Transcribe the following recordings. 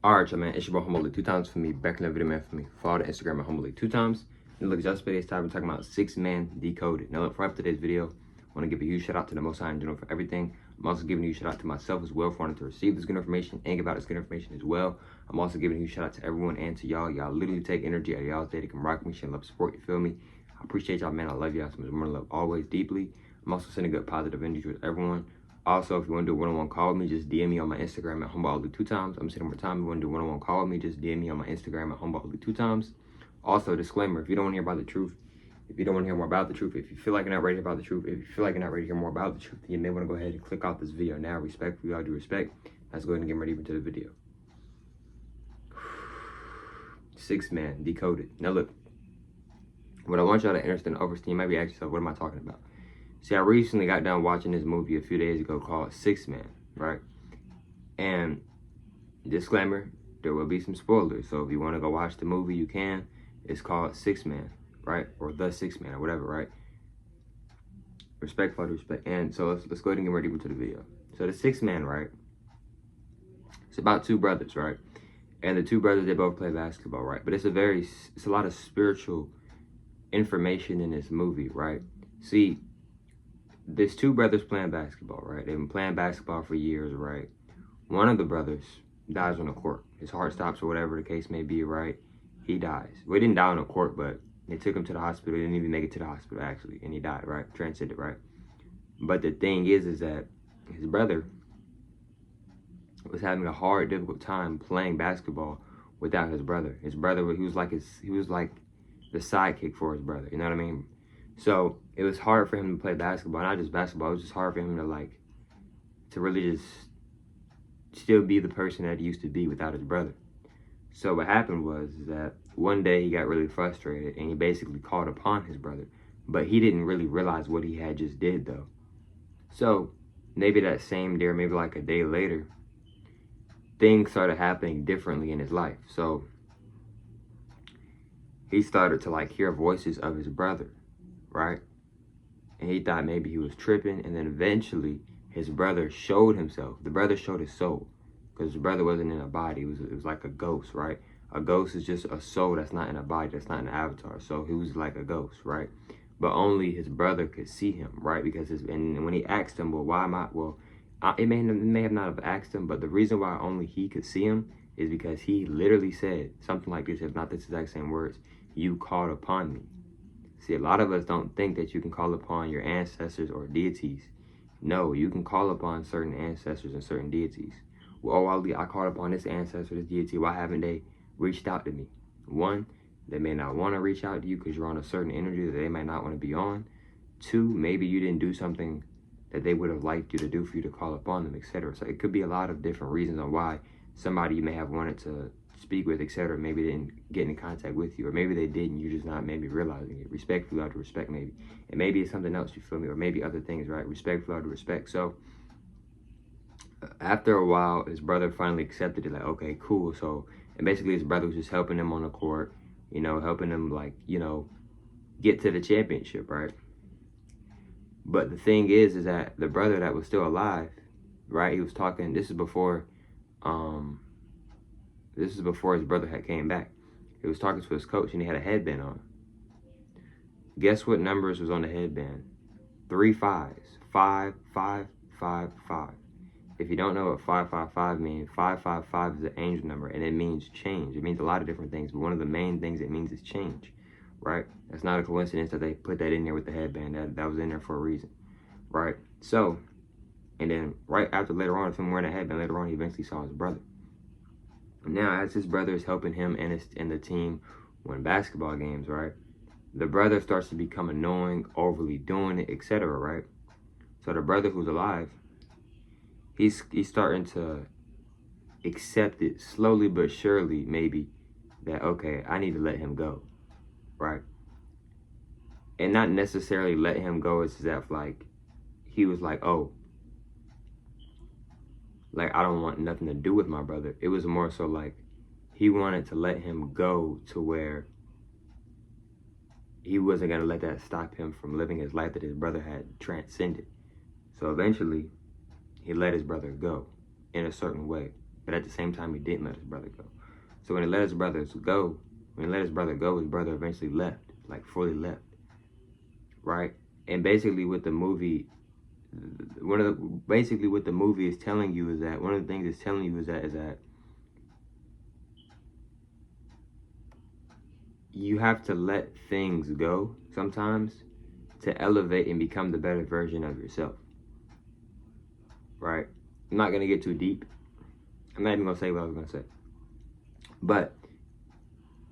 Alright, y'all, man, it's your boy Humble 2 times for me, back in the video, man, for me. Follow the Instagram at Humble 2 times. And look, just for today's time, we're talking about Man Decoded. Now, look, for today's video, I want to give a huge shout out to the Most High in general for everything. I'm also giving a huge shout out to myself as well for wanting to receive this good information and give out this good information as well. I'm also giving a huge shout out to everyone and to y'all. Y'all literally take energy out of y'all's day to come rock me, share love, support, you feel me? I appreciate y'all, man. I love y'all so much more love always deeply. I'm also sending good positive energy with everyone. Also, if you want to do a one-on-one call with me, just DM me on my Instagram at Humble2times. I'm saying one more time, if you want to do a one-on-one call with me, just DM me on my Instagram at Humble2times. Also, disclaimer, if you don't want to hear about the truth, if you don't want to hear more about the truth, if you feel like you're not ready to hear about the truth, if you feel like you're not ready to hear more about the truth, then you may want to go ahead and click off this video now. Respectfully, all due respect. Let's go ahead and get ready into the video. Man Decoded. Now look, what I want y'all to understand and overstand, you might be asking yourself, what am I talking about? See, I recently got done watching this movie a few days ago called Man, right? And disclaimer, there will be some spoilers. So if you want to go watch the movie, you can. It's called Man, right? Or The Man, or whatever, right? Respect, father, respect. And so let's go ahead and get ready into the video. So the Man, right? It's about two brothers, right? And the two brothers, they both play basketball, right? But it's a lot of spiritual information in this movie, right? See, there's two brothers playing basketball, right? They've been playing basketball for years, right? One of the brothers dies on the court. His heart stops or whatever the case may be, right? He dies. Well, he didn't die on the court, but they took him to the hospital. He didn't even make it to the hospital, actually, and he died, right? Transcended, right? But the thing is that his brother was having a hard, difficult time playing basketball without his brother. His brother, he was like the sidekick for his brother, you know what I mean? So it was hard for him to play basketball, not just basketball. It was just hard for him to really just still be the person that he used to be without his brother. So what happened was that one day he got really frustrated and he basically called upon his brother, but he didn't really realize what he had just did though. So maybe that same day, or maybe like a day later, things started happening differently in his life. So he started to hear voices of his brother, right? And he thought maybe he was tripping, and then eventually his brother showed himself. The brother showed his soul, because his brother wasn't in a body. It was like a ghost, right? A ghost is just a soul that's not in a body, that's not an avatar. So he was like a ghost, right? But only his brother could see him, right? Because and when he asked him, well, why am I? Well, it may have not have asked him, but the reason why only he could see him is because he literally said something like this, if not this exact same words: "You called upon me." See, a lot of us don't think that you can call upon your ancestors or deities. No, you can call upon certain ancestors and certain deities. Well, I called upon this ancestor, this deity. Why haven't they reached out to me? One, they may not want to reach out to you because you're on a certain energy that they might not want to be on. Two, maybe you didn't do something that they would have liked you to do for you to call upon them, etc. So it could be a lot of different reasons on why somebody you may have wanted to speak with, etc., maybe they didn't get in contact with you, or maybe they did and you're just not maybe realizing it. Respectfully, out of respect, maybe. And maybe it's something else, you feel me, or maybe other things, right? Respectfully, out of respect. So after a while, his brother finally accepted it, like, okay, cool. So, and basically his brother was just helping him on the court, you know, helping him get to the championship, right? But the thing is that the brother that was still alive, right, he was talking, this is before his brother had came back. He was talking to his coach and he had a headband on. Guess what numbers was on the headband? 3 5s. 5, 5, 5, 5. If you don't know what 555 means, 555 is an angel number and it means change. It means a lot of different things, but one of the main things it means is change, right? That's not a coincidence that they put that in there with the headband. That was in there for a reason, right? So, and then right after, later on, if him wearing a headband, later on he eventually saw his brother. Now, as his brother is helping him and the team win basketball games, right? The brother starts to become annoying, overly doing it, etc., right? So the brother who's alive, he's starting to accept it slowly but surely, maybe, that, okay, I need to let him go, right? And not necessarily let him go as if he was like, oh, I don't want nothing to do with my brother. It was more so he wanted to let him go to where he wasn't going to let that stop him from living his life that his brother had transcended. So eventually, he let his brother go in a certain way. but at the same time, he didn't let his brother go. So when he let his brother go, his brother eventually left, like fully left, right? And basically what the movie, what the movie is telling you is that, one of the things it's telling you is that you have to let things go sometimes to elevate and become the better version of yourself, right? I'm not going to get too deep. I'm not even going to say what I was going to say. But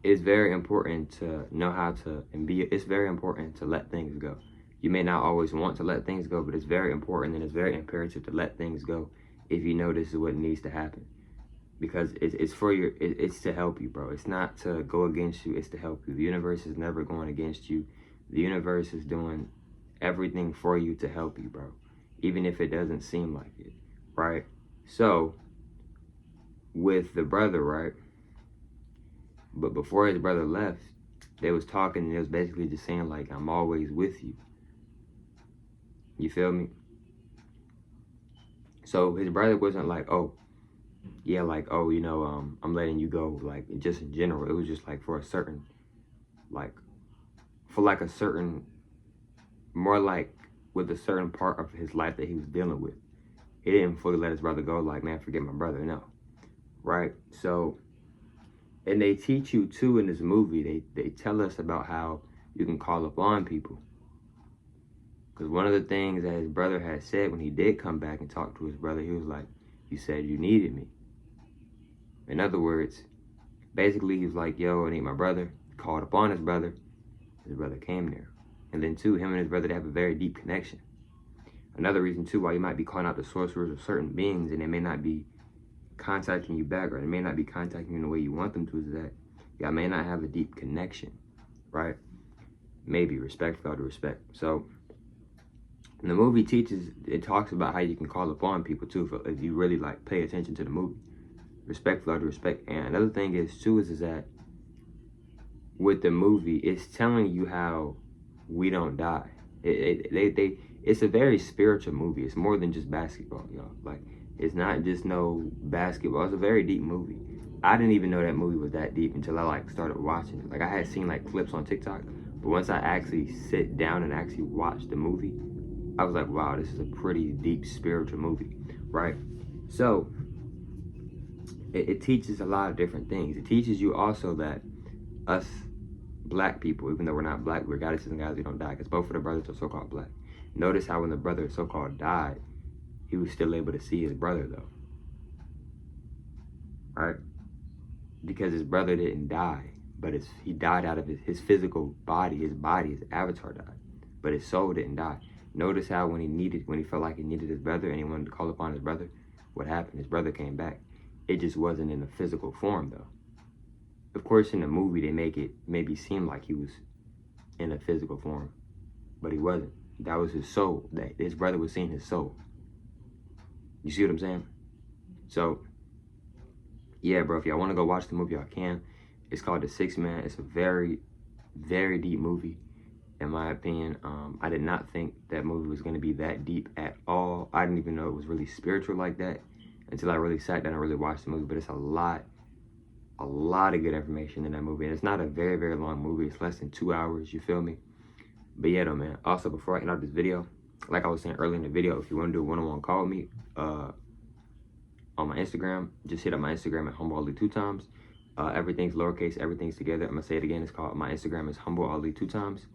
it's very important to know how to, it's very important to let things go. You may not always want to let things go, but it's very important and it's very imperative to let things go if you know this is what needs to happen. Because it's for your, it's to help you, bro. It's not to go against you, it's to help you. The universe is never going against you. The universe is doing everything for you to help you, bro. Even if it doesn't seem like it, right? So, with the brother, right? But before his brother left, they was talking and it was basically just saying like, I'm always with you. You feel me? So his brother wasn't like, oh, yeah, like, oh, you know, I'm letting you go, like, just in general. It was just like for a certain, like, more like with a certain part of his life that he was dealing with. He didn't fully let his brother go, like, man, forget my brother, no. Right? So, and they teach you too in this movie, they tell us about how you can call upon people. Because one of the things that his brother had said when he did come back and talk to his brother, he was like, you said you needed me. In other words, basically he was like, yo, I need my brother. Called upon his brother came there. And then too, him and his brother, they have a very deep connection. Another reason too why you might be calling out the sorcerers of certain beings and they may not be contacting you back, or they may not be contacting you in the way you want them to, is that y'all may not have a deep connection, right? Maybe respect for all the respect. So and the movie it talks about how you can call upon people too, if you really like pay attention to the movie. Respect for all the respect. And another thing is too is that with the movie, it's telling you how we don't die. It's a very spiritual movie. It's more than just basketball, y'all. Like, it's not just no basketball. It's a very deep movie. I didn't even know that movie was that deep until I like started watching it. Like, I had seen like clips on TikTok, but once I actually sit down and actually watch the movie, I was like, wow, this is a pretty deep spiritual movie, right? So it teaches a lot of different things. It teaches you also that us black people, even though we're not black, we're goddesses and guys, we don't die, because both of the brothers are so-called black. Notice how when the brother so-called died, he was still able to see his brother though, right? Because his brother didn't die, but he died out of his physical body, his avatar died, but his soul didn't die. Notice how when he felt like he needed his brother and he wanted to call upon his brother, what happened? His brother came back. It just wasn't in a physical form though. Of course, in the movie, they make it maybe seem like he was in a physical form, but he wasn't. That was his soul. That his brother was seeing his soul. You see what I'm saying? So, yeah, bro, if y'all want to go watch the movie, y'all can. It's called The Sixth Man. It's a very, very deep movie, in my opinion. I did not think that movie was going to be that deep at all. I didn't even know it was really spiritual like that until I really sat down and really watched the movie. But it's a lot of good information in that movie. And it's not a very, very long movie. It's less than 2 hours, you feel me? But yeah, though, man. Also, before I end out this video, like I was saying earlier in the video, if you want to do a one-on-one call with me on my Instagram, just hit up my Instagram at HumbleAli2times. Everything's lowercase, everything's together. I'm going to say it again. It's called, my Instagram is HumbleAli2times.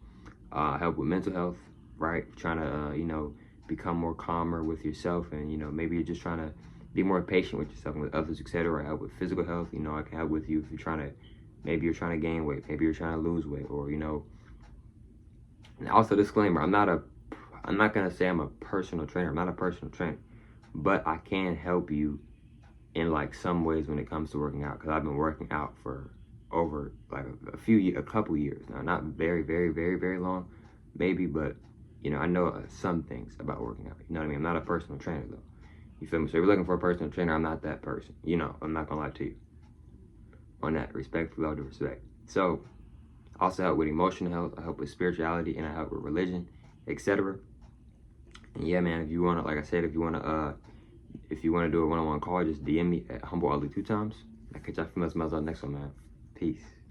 I help with mental health, right? Trying to, you know, become more calmer with yourself. And, you know, maybe you're just trying to be more patient with yourself and with others, etc. I help with physical health. You know, I can help with you if you're trying to, maybe you're trying to gain weight, maybe you're trying to lose weight, or, you know. And also, disclaimer, I'm not going to say I'm a personal trainer. I'm not a personal trainer, but I can help you in like some ways when it comes to working out, because I've been working out for over like a couple years now. Not very, very, very, very long, maybe, but you know, I know some things about working out. You know what I mean? I'm not a personal trainer though. You feel me? So if you're looking for a personal trainer, I'm not that person. You know, I'm not gonna lie to you on that. Respectfully, all due respect. So, I also help with emotional health. I help with spirituality, and I help with religion, etc. And yeah, man, if you wanna, like I said, if you wanna If you want to do a one-on-one call, just DM me at Humble Ugly 2 times. I'll catch y'all females next one, man. Peace.